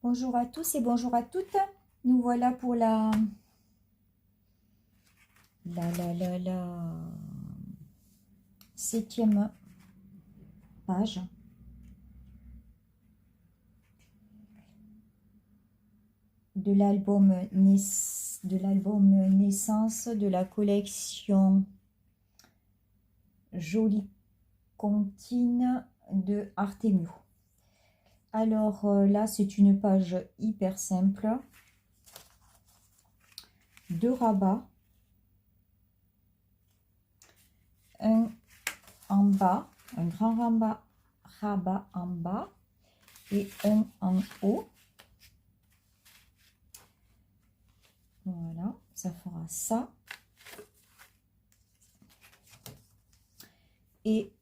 Bonjour à tous et bonjour à toutes. Nous voilà pour la 7e page de l'album Naissance de la collection Jolie Comptine de Artemio. Alors là, c'est une page hyper simple. 2 rabats. Un en bas, un grand rabat en bas et un en haut. Voilà, ça fera ça. Et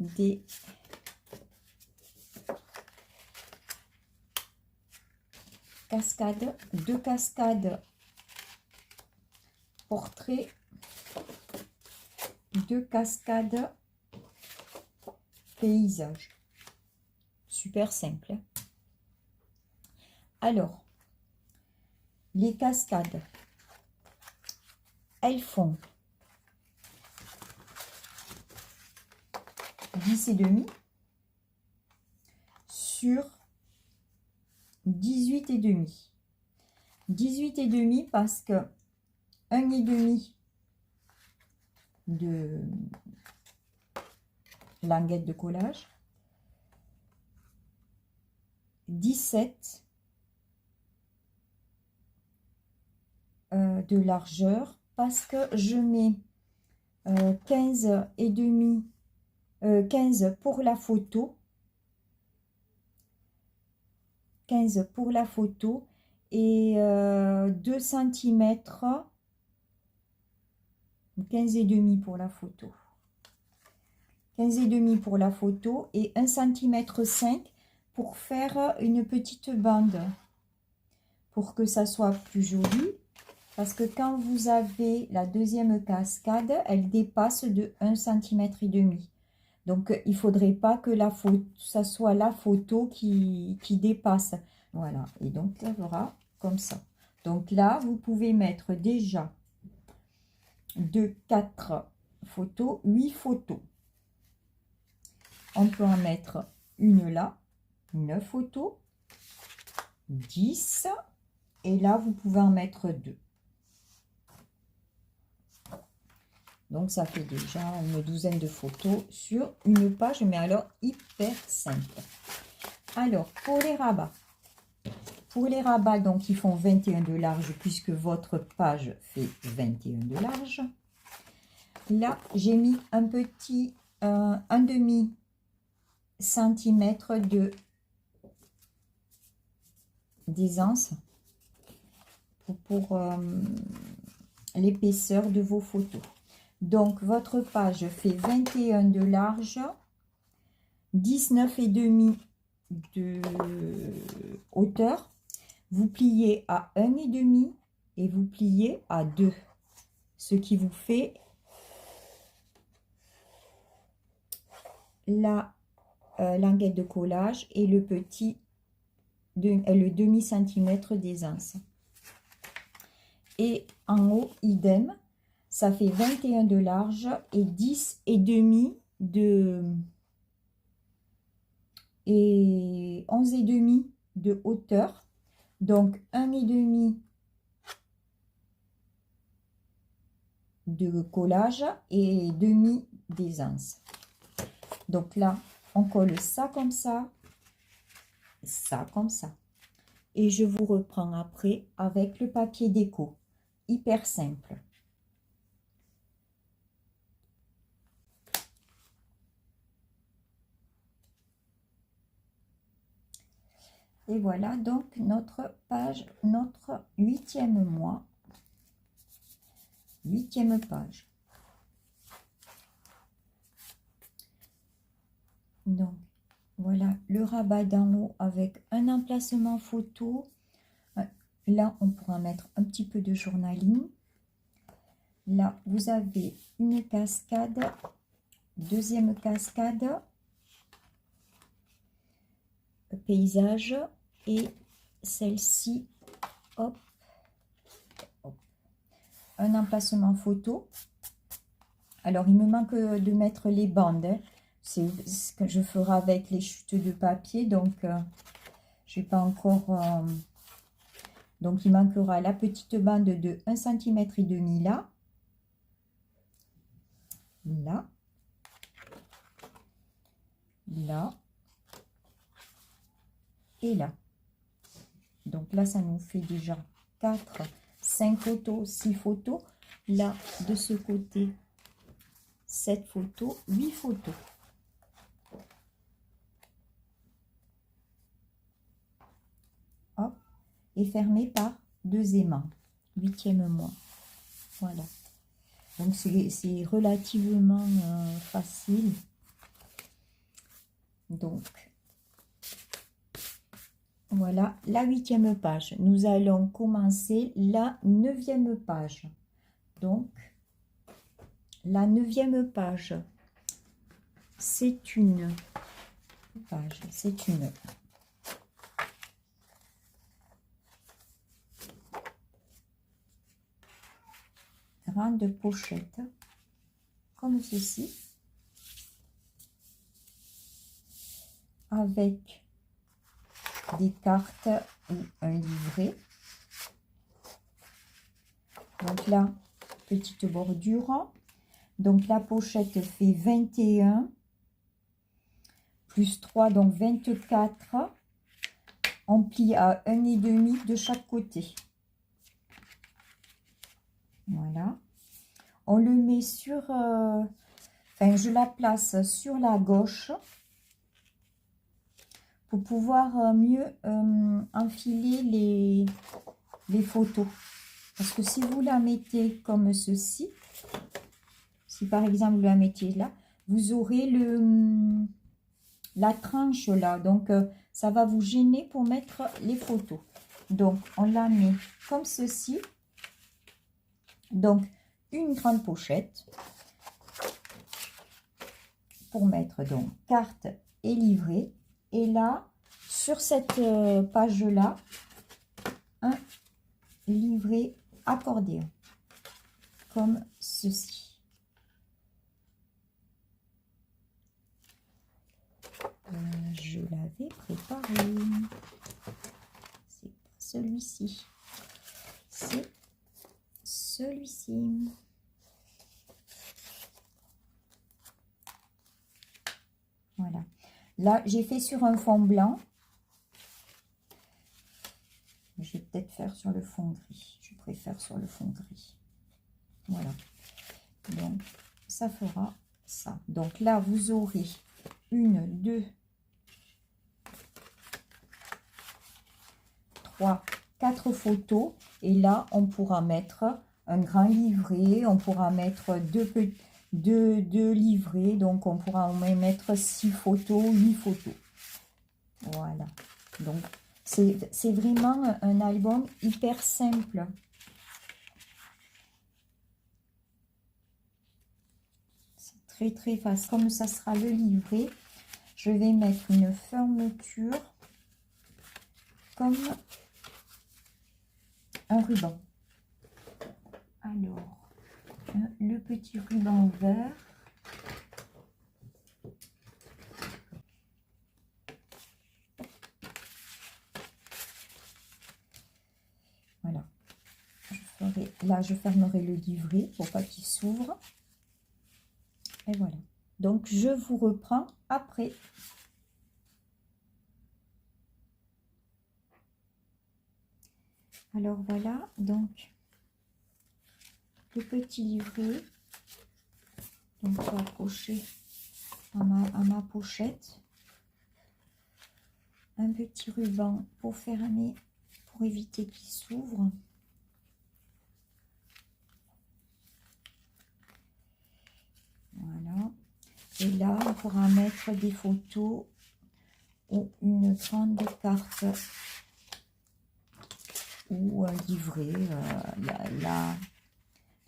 des cascades, 2 cascades portrait, 2 cascades paysage. Super simple. Alors, les cascades, elles font 10,5 sur 18,5. 18,5 parce que 1,5 de languette de collage, 17 de largeur parce que je mets 15,5 15 pour la photo, 15 pour la photo et 2 cm, 15,5 pour la photo, 15,5 pour la photo et 1,5 cm pour faire une petite bande pour que ça soit plus joli, parce que quand vous avez la deuxième cascade, elle dépasse de 1,5 cm. Donc, il ne faudrait pas que ça soit la photo qui dépasse. Voilà, et donc, ça fera comme ça. Donc là, vous pouvez mettre déjà 2, 4 photos, 8 photos. On peut en mettre une là, 9 photos, 10. Et là, vous pouvez en mettre 2. Donc, ça fait déjà une douzaine de photos sur une page, mais alors hyper simple. Alors, pour les rabats, donc, ils font 21 de large, puisque votre page fait 21 de large. Là, j'ai mis un petit, 1,5 cm d'aisance pour l'épaisseur de vos photos. Donc, votre page fait 21 de large, 19,5 de hauteur. Vous pliez à 1,5 et vous pliez à 2. Ce qui vous fait la languette de collage et le petit, le demi-centimètre d'aisance. Et en haut, idem. Ça fait 21 de large et 10,5 et 11,5 de hauteur. Donc 1,5 de collage et demi d'aisance. Donc là, on colle ça comme ça comme ça. Et je vous reprends après avec le papier déco. Hyper simple. Et voilà donc notre page, notre 8e mois, 8e page. Donc voilà le rabat d'en haut avec un emplacement photo. Là, on pourra mettre un petit peu de journaling. Là, vous avez une cascade, deuxième cascade, paysage et celle-ci, hop, hop, un emplacement photo. Alors, il me manque de mettre les bandes. Hein. C'est ce que je ferai avec les chutes de papier. Donc, je n'ai pas encore... donc, il manquera la petite bande de 1,5 cm là. Là. Là. Et là. Donc là, ça nous fait déjà 4, 5 photos, 6 photos. Là, de ce côté, 7 photos, 8 photos. Hop. Et fermé par 2 aimants. 8e mois. Voilà. Donc, c'est relativement facile. Donc, voilà la 8e page. Nous allons commencer la 9e page. Donc, la 9e page, c'est une page, c'est une grande pochette, comme ceci, avec des cartes ou un livret. Donc là, petite bordure. Donc la pochette fait 21 plus 3, donc 24. On plie à 1,5 de chaque côté. Voilà. On le met sur... enfin, je la place sur la gauche pour pouvoir mieux enfiler les photos. Parce que si vous la mettez comme ceci, si par exemple vous la mettez là, vous aurez la tranche là. Donc, ça va vous gêner pour mettre les photos. Donc, on la met comme ceci. Donc, une grande pochette pour mettre donc carte et livret. Et là, sur cette page-là, un livret accordéon, comme ceci. Je l'avais préparé. C'est pas celui-ci. C'est celui-ci. Voilà. Là, j'ai fait sur un fond blanc. Je vais peut-être faire sur le fond gris. Je préfère sur le fond gris. Voilà. Donc, ça fera ça. Donc là, vous aurez 1, 2, 3, 4 photos. Et là, on pourra mettre un grand livret. On pourra mettre deux livrets. Donc, on pourra en mettre 6 photos, 8 photos. Voilà. Donc, c'est vraiment un album hyper simple. C'est très, très facile. Comme ça sera le livret, je vais mettre une fermeture comme un ruban. Alors, le petit ruban vert. Voilà. Là, je fermerai le livret pour pas qu'il s'ouvre. Et voilà. Donc, je vous reprends après. Alors, voilà. Donc, le petit livret. Donc, on va accrocher à ma pochette. Un petit ruban pour fermer, pour éviter qu'il s'ouvre. Voilà. Et là, on pourra mettre des photos ou une grande carte ou un livret.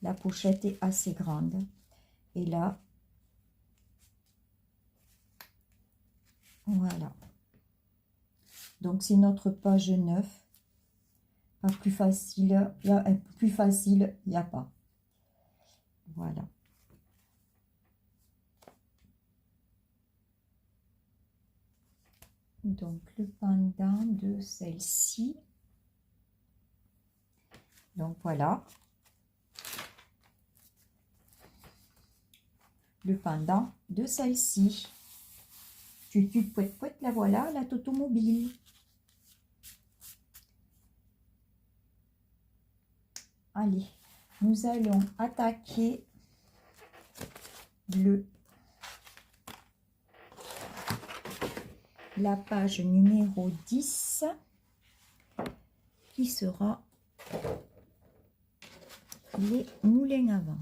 La pochette est assez grande. Et là, voilà. Donc, c'est notre page 9. Pas plus facile, plus facile, il n'y a pas. Voilà. Donc, le pendant de celle-ci. Donc, voilà. Le pendant de celle-ci. Tu pouet, la voilà, la Totomobile. Allez, nous allons attaquer la page numéro 10 qui sera les moulins à vent.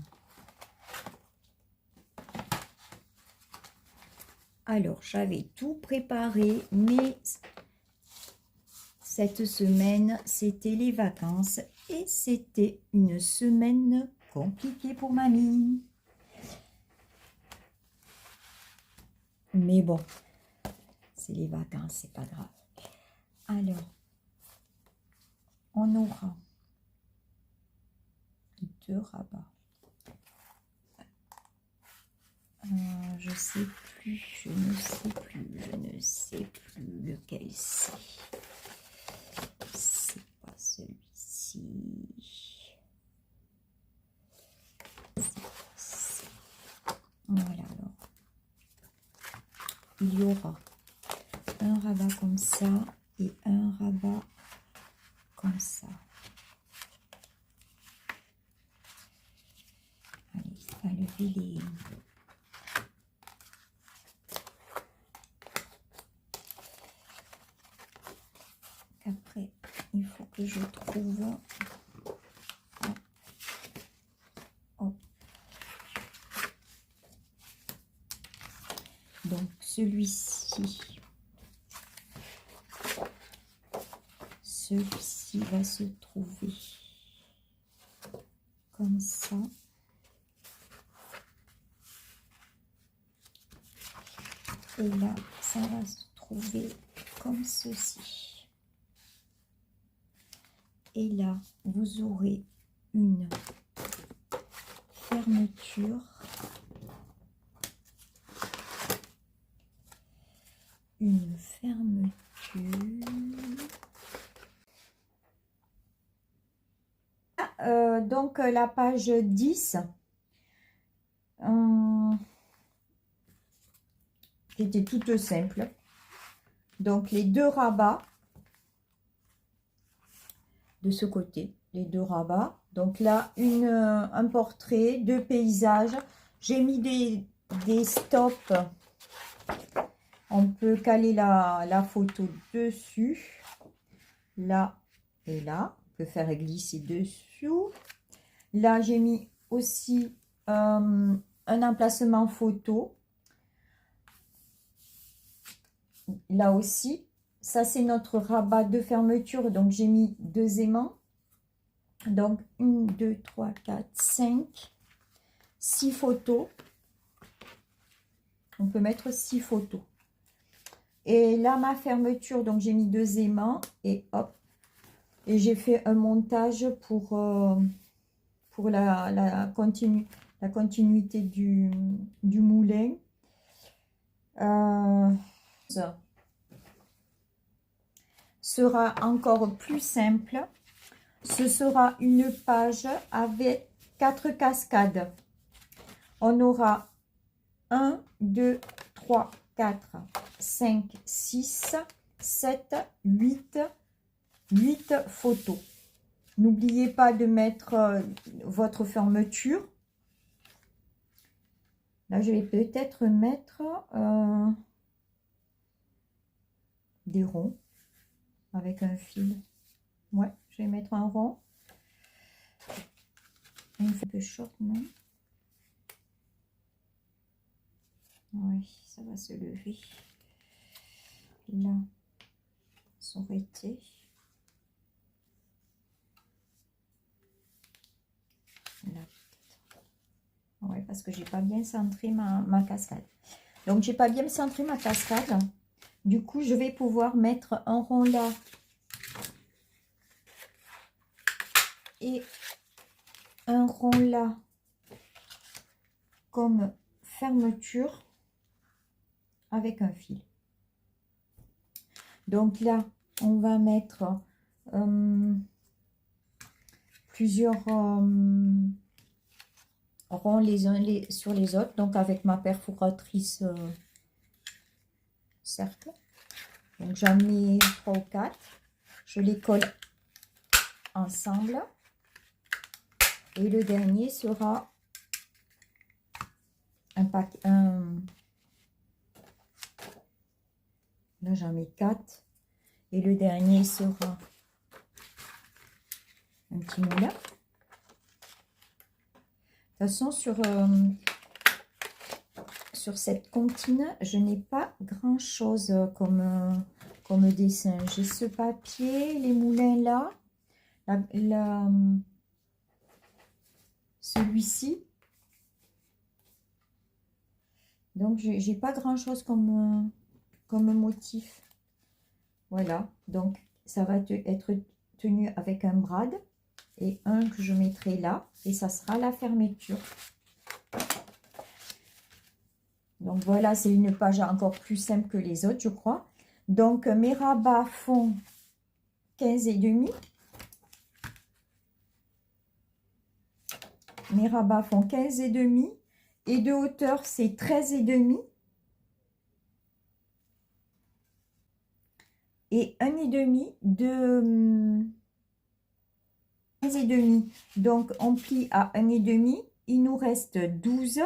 Alors, j'avais tout préparé, mais cette semaine, c'était les vacances et c'était une semaine compliquée pour mamie. Mais bon, c'est les vacances, c'est pas grave. Alors, on aura 2 rabats. Je ne sais plus lequel c'est. C'est pas celui-ci. Voilà, alors. Il y aura un rabat comme ça et un rabat comme ça. Allez, on va lever les... Après, il faut que je trouve... Hop. Donc, celui-ci va se trouver comme ça. Et là, ça va se trouver comme ceci. Et là, vous aurez une fermeture. Une fermeture. Donc, la page 10. Qui était toute simple. Donc, les 2 rabats de ce côté, les 2 rabats. Donc là, un portrait, 2 paysages. J'ai mis des stops. On peut caler la photo dessus, là et là. On peut faire glisser dessous. Là, j'ai mis aussi un emplacement photo. Là aussi, ça c'est notre rabat de fermeture. Donc, j'ai mis 2 aimants. Donc, 1, 2, 3, 4, 5, 6 photos. On peut mettre 6 photos. Et là, ma fermeture, donc j'ai mis 2 aimants et hop. Et j'ai fait un montage pour la continuité du moulin. Ça sera encore plus simple. Ce sera une page avec 4 cascades. On aura 1, 2, 3, 4, 5, 6, 7, 8 photos. N'oubliez pas de mettre votre fermeture. Là, je vais peut-être mettre des ronds avec un fil. Ouais, je vais mettre un rond. Une peu short, non? Oui, ça va se lever. Là, ça aurait été. Là, ouais, parce que j'ai pas bien centré ma cascade. Donc, j'ai pas bien centré ma cascade. Du coup, je vais pouvoir mettre un rond là et un rond là comme fermeture avec un fil. Donc là, on va mettre plusieurs ronds les uns sur les autres, donc avec ma perforatrice cercle. Donc j'en mets 3 ou 4, je les colle ensemble et le dernier sera un pack. Là j'en mets 4 et le dernier sera un petit moulin. De toute façon, sur cette comptine, je n'ai pas grand chose comme dessin. J'ai ce papier, les moulins là, celui-ci. Donc j'ai pas grand chose comme motif. Voilà, donc ça va être tenu avec un brad et un que je mettrai là et ça sera la fermeture. Donc voilà, c'est une page encore plus simple que les autres, je crois. Donc mes rabats font 15,5. Mes rabats font 15,5 et de hauteur c'est 13,5 et 1,5 de 15,5. Donc on plie à 1,5, il nous reste 12.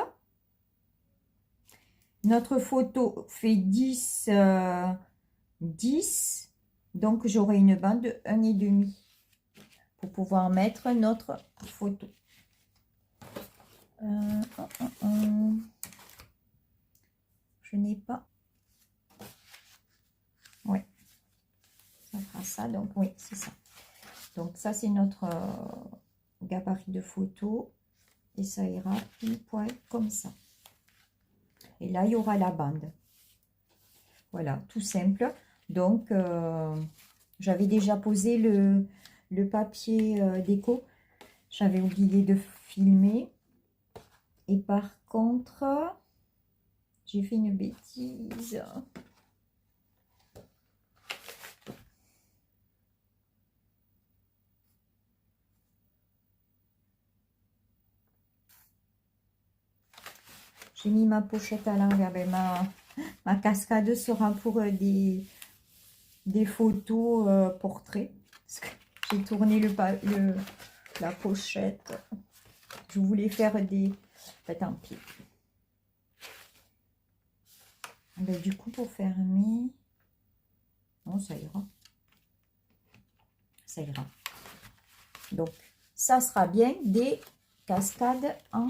Notre photo fait 10, 10, donc j'aurai une bande de 1,5 pour pouvoir mettre notre photo. Je n'ai pas. Oui, ça fera ça. Donc oui, c'est ça. Donc ça, c'est notre gabarit de photo. Et ça ira pile poil comme ça. Et là, il y aura la bande. Voilà, tout simple. Donc, j'avais déjà posé le papier déco. J'avais oublié de filmer. Et par contre, j'ai fait une bêtise. J'ai mis ma pochette à l'envers. Ben, ma cascade sera pour des photos portraits. J'ai tourné la pochette. Je voulais faire des... Ben, tant pis. Ben, du coup, pour fermer... Non, ça ira. Ça ira. Donc, ça sera bien des cascades en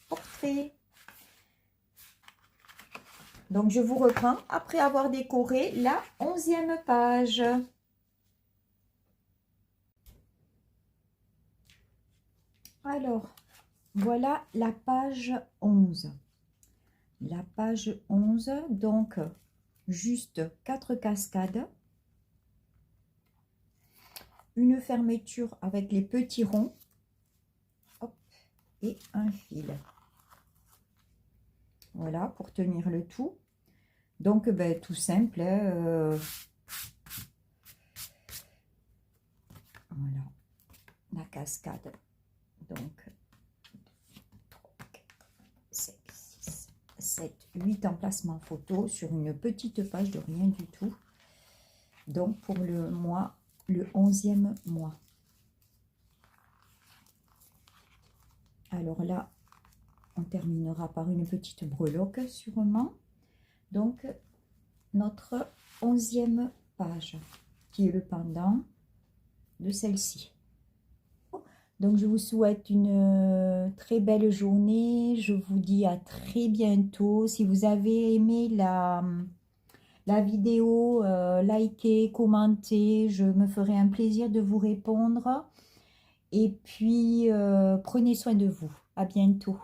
portrait. Donc, je vous reprends après avoir décoré la 11e page. Alors, voilà la page 11. La page 11, donc, juste 4 cascades. Une fermeture avec les petits ronds. Hop, et un fil. Voilà, pour tenir le tout. Donc, ben, tout simple. Voilà. La cascade. Donc, 3, 4, 5, 6, 7, 8 emplacements photo sur une petite page de rien du tout. Donc, pour le mois, le 11e mois. Alors là, on terminera par une petite breloque sûrement. Donc, notre 11e page, qui est le pendant de celle-ci. Donc, je vous souhaite une très belle journée. Je vous dis à très bientôt. Si vous avez aimé la vidéo, likez, commentez. Je me ferai un plaisir de vous répondre. Et puis, prenez soin de vous. À bientôt.